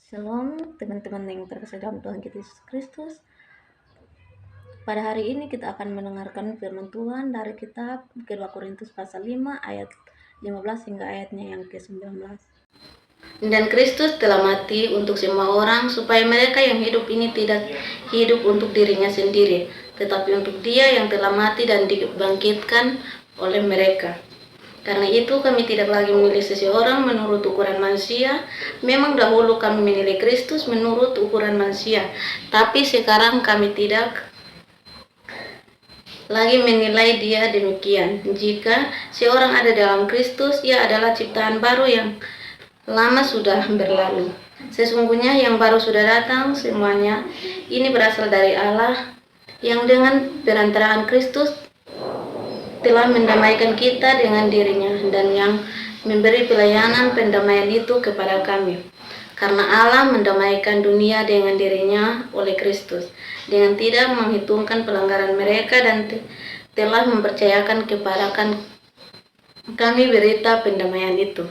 Shalom teman-teman yang terkasih dalam Tuhan kita Yesus Kristus. Pada hari ini kita akan mendengarkan firman Tuhan dari kitab kedua Korintus pasal 5 ayat 15 hingga ayatnya yang ke-19. Dan Kristus telah mati untuk semua orang supaya mereka yang hidup ini tidak hidup untuk dirinya sendiri, tetapi untuk Dia yang telah mati dan dibangkitkan oleh mereka. Karena itu kami tidak lagi memilih seseorang menurut ukuran manusia. Memang dahulu kami menilai Kristus menurut ukuran manusia, tapi sekarang kami tidak lagi menilai Dia demikian. Jika seorang ada dalam Kristus, ia adalah ciptaan baru, yang lama sudah berlalu. Sesungguhnya yang baru sudah datang. Semuanya ini berasal dari Allah, yang dengan perantaraan Kristus telah mendamaikan kita dengan dirinya, dan yang memberi pelayanan pendamaian itu kepada kami. Karena Allah mendamaikan dunia dengan dirinya oleh Kristus, dengan tidak menghitungkan pelanggaran mereka, dan telah mempercayakan kepada kami berita pendamaian itu.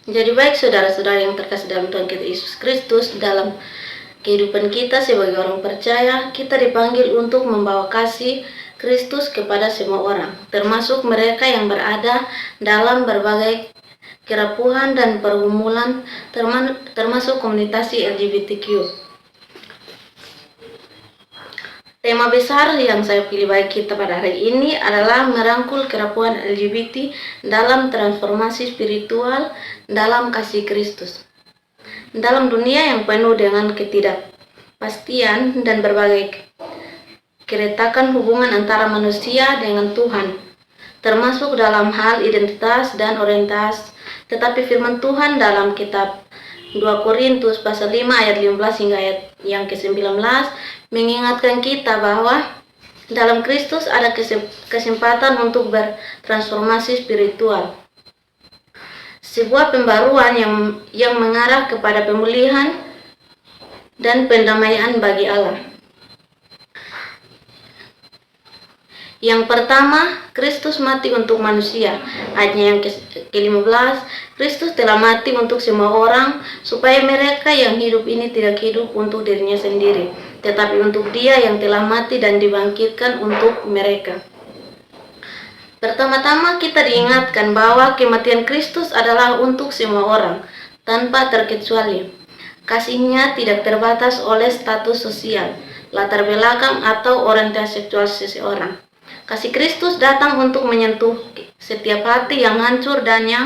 Jadi baik saudara-saudara yang terkasih dalam Tuhan kita Yesus Kristus, dalam kehidupan kita sebagai orang percaya, kita dipanggil untuk membawa kasih Kristus kepada semua orang, termasuk mereka yang berada dalam berbagai kerapuhan dan pergumulan, termasuk komunitas LGBTQ. Tema besar yang saya pilih bagi kita pada hari ini adalah merangkul kerapuhan LGBT dalam transformasi spiritual dalam kasih Kristus. Dalam dunia yang penuh dengan ketidakpastian dan berbagai keretakan hubungan antara manusia dengan Tuhan, termasuk dalam hal identitas dan orientasi, tetapi firman Tuhan dalam kitab 2 Korintus pasal 5 ayat 15 hingga ayat yang ke-19 mengingatkan kita bahwa dalam Kristus ada kesempatan untuk bertransformasi spiritual. Sebuah pembaruan yang mengarah kepada pemulihan dan pendamaian bagi Allah. Yang pertama, Kristus mati untuk manusia. Ayatnya yang ke-15, Kristus telah mati untuk semua orang, supaya mereka yang hidup ini tidak hidup untuk dirinya sendiri, tetapi untuk Dia yang telah mati dan dibangkitkan untuk mereka. Pertama-tama kita diingatkan bahwa kematian Kristus adalah untuk semua orang, tanpa terkecuali. Kasih-Nya tidak terbatas oleh status sosial, latar belakang, atau orientasi seksual seseorang. Kasih Kristus datang untuk menyentuh setiap hati yang hancur dan yang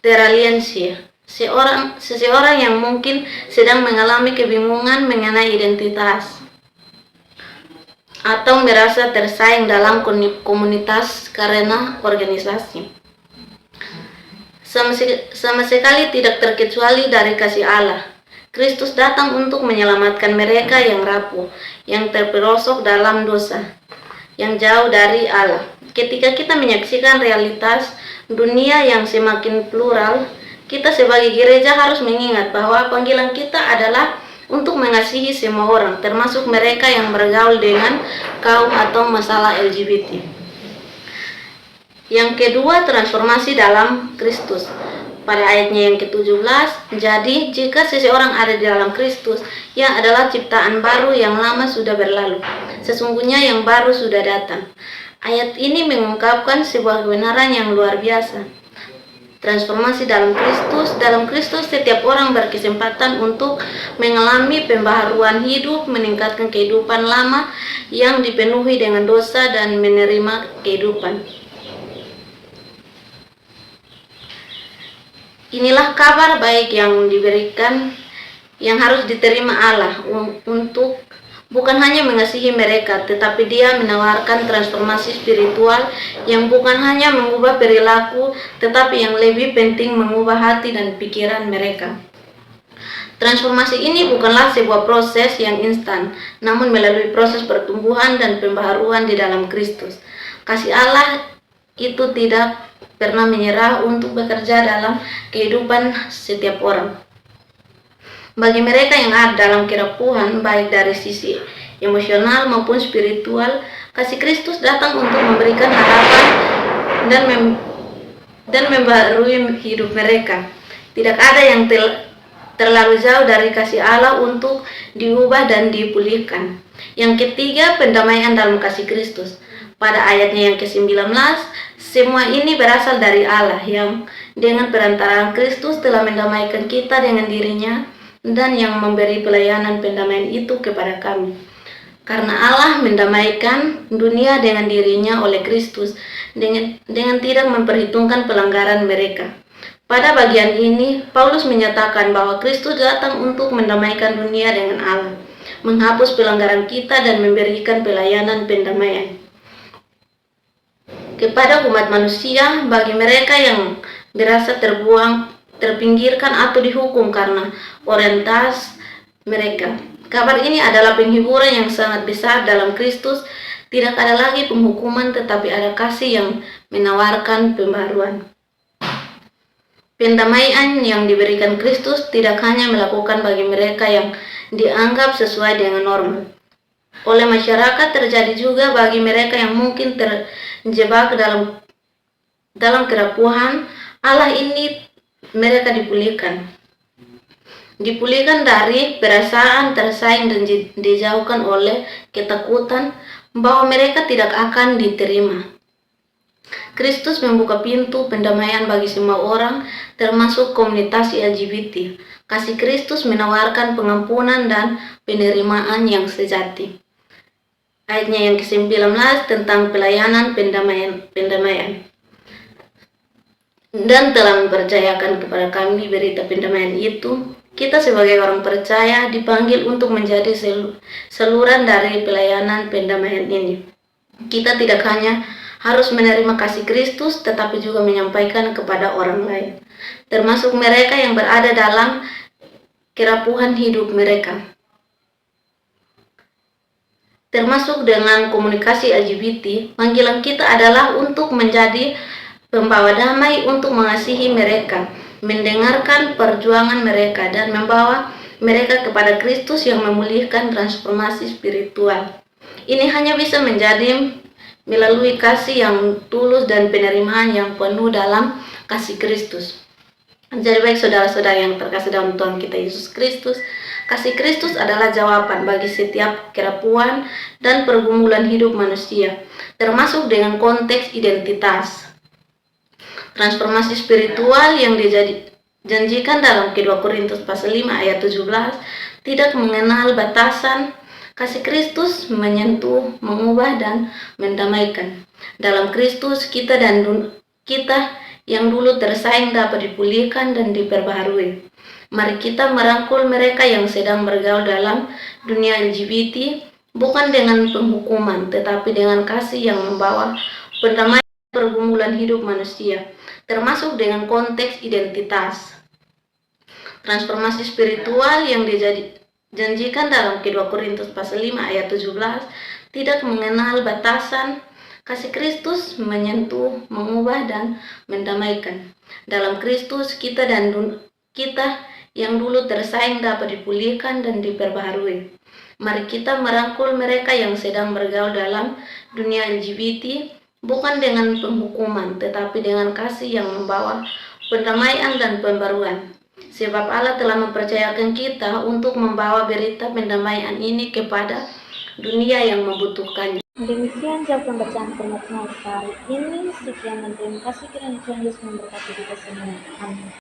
teraliensi. Seseorang yang mungkin sedang mengalami kebingungan mengenai identitas, atau merasa tersaing dalam komunitas karena organisasi. Sama sekali tidak terkecuali dari kasih Allah. Kristus datang untuk menyelamatkan mereka yang rapuh, yang terperosok dalam dosa, yang jauh dari Allah. Ketika kita menyaksikan realitas dunia yang semakin plural, kita sebagai gereja harus mengingat bahwa panggilan kita adalah untuk mengasihi semua orang, termasuk mereka yang bergaul dengan kaum atau masalah LGBT. Yang kedua, transformasi dalam Kristus. Pada ayatnya yang ke-17, jadi jika seseorang ada di dalam Kristus, ia adalah ciptaan baru, yang lama sudah berlalu. Sesungguhnya yang baru sudah datang. Ayat ini mengungkapkan sebuah kebenaran yang luar biasa. Transformasi dalam Kristus. Dalam Kristus setiap orang berkesempatan untuk mengalami pembaharuan hidup, meningkatkan kehidupan lama yang dipenuhi dengan dosa, dan menerima kehidupan. Inilah kabar baik yang diberikan, yang harus diterima Allah untuk bukan hanya mengasihi mereka, tetapi Dia menawarkan transformasi spiritual yang bukan hanya mengubah perilaku, tetapi yang lebih penting mengubah hati dan pikiran mereka. Transformasi ini bukanlah sebuah proses yang instan, namun melalui proses pertumbuhan dan pembaharuan di dalam Kristus. Kasih Allah itu tidak pernah menyerah untuk bekerja dalam kehidupan setiap orang. Bagi mereka yang ada dalam kerapuhan, baik dari sisi emosional maupun spiritual. Kasih Kristus datang untuk memberikan harapan dan membarui hidup mereka. Tidak ada yang terlalu jauh dari kasih Allah untuk diubah dan dipulihkan. Yang ketiga, pendamaian dalam kasih Kristus. Pada ayatnya yang ke-19, semua ini berasal dari Allah yang dengan perantaraan Kristus telah mendamaikan kita dengan dirinya dan yang memberi pelayanan pendamaian itu kepada kami. Karena Allah mendamaikan dunia dengan dirinya oleh Kristus dengan tidak memperhitungkan pelanggaran mereka. Pada bagian ini, Paulus menyatakan bahwa Kristus datang untuk mendamaikan dunia dengan Allah, menghapus pelanggaran kita dan memberikan pelayanan pendamaian kepada umat manusia bagi mereka yang merasa terbuang, terpinggirkan atau dihukum karena orientasi mereka. Kabar ini adalah penghiburan yang sangat besar dalam Kristus. Tidak ada lagi penghukuman, tetapi ada kasih yang menawarkan pembaruan. Pendamaian yang diberikan Kristus tidak hanya melakukan bagi mereka yang dianggap sesuai dengan norma oleh masyarakat, terjadi juga bagi mereka yang mungkin terjebak dalam kerapuhan. Allah ini mereka dipulihkan dari perasaan tersaing dan dijauhkan oleh ketakutan bahwa mereka tidak akan diterima. Kristus membuka pintu pendamaian bagi semua orang, termasuk komunitas LGBT. Kasih Kristus menawarkan pengampunan dan penerimaan yang sejati. Ayatnya yang ke-19 tentang pelayanan pendamaian. Dan telah mempercayakan kepada kami berita pendamaian itu. Kita sebagai orang percaya dipanggil untuk menjadi saluran dari pelayanan pendamaian ini. Kita tidak hanya harus menerima kasih Kristus, tetapi juga menyampaikan kepada orang lain, termasuk mereka yang berada dalam kerapuhan hidup mereka. Termasuk dengan komunikasi LGBT, panggilan kita adalah untuk menjadi pembawa damai, untuk mengasihi mereka, mendengarkan perjuangan mereka, dan membawa mereka kepada Kristus yang memulihkan transformasi spiritual. Ini hanya bisa menjadi melalui kasih yang tulus dan penerimaan yang penuh dalam kasih Kristus. Jadi baik saudara-saudara yang terkasih dalam Tuhan kita Yesus Kristus, kasih Kristus adalah jawaban bagi setiap kerapuhan dan pergumulan hidup manusia, termasuk dengan konteks identitas. Transformasi spiritual yang dijanjikan dalam kedua Korintus pasal 5 ayat 17 tidak mengenal batasan. Kasih Kristus menyentuh, mengubah, dan mendamaikan. Dalam Kristus kita yang dulu tersaing dapat dipulihkan dan diperbaharui. Mari kita merangkul mereka yang sedang bergaul dalam dunia LGBT, bukan dengan penghukuman, tetapi dengan kasih yang membawa pendamaian pergumulan hidup manusia, termasuk dengan konteks identitas. Transformasi spiritual yang dijanjikan dalam kedua Korintus pasal 5 ayat 17 tidak mengenal batasan. Kasih Kristus menyentuh, mengubah, dan mendamaikan. Dalam Kristus kita yang dulu tersaing dapat dipulihkan dan diperbaharui. Mari kita merangkul mereka yang sedang bergaul dalam dunia LGBT, bukan dengan penghukuman, tetapi dengan kasih yang membawa pendamaian dan pembaruan. Sebab Allah telah mempercayakan kita untuk membawa berita pendamaian ini kepada dunia yang membutuhkannya. Demikian jawab pembacaan firman Tuhan hari ini. Sekian dan terima kasih kiranya Tuhan Yesus memberkati kita semua. Amin.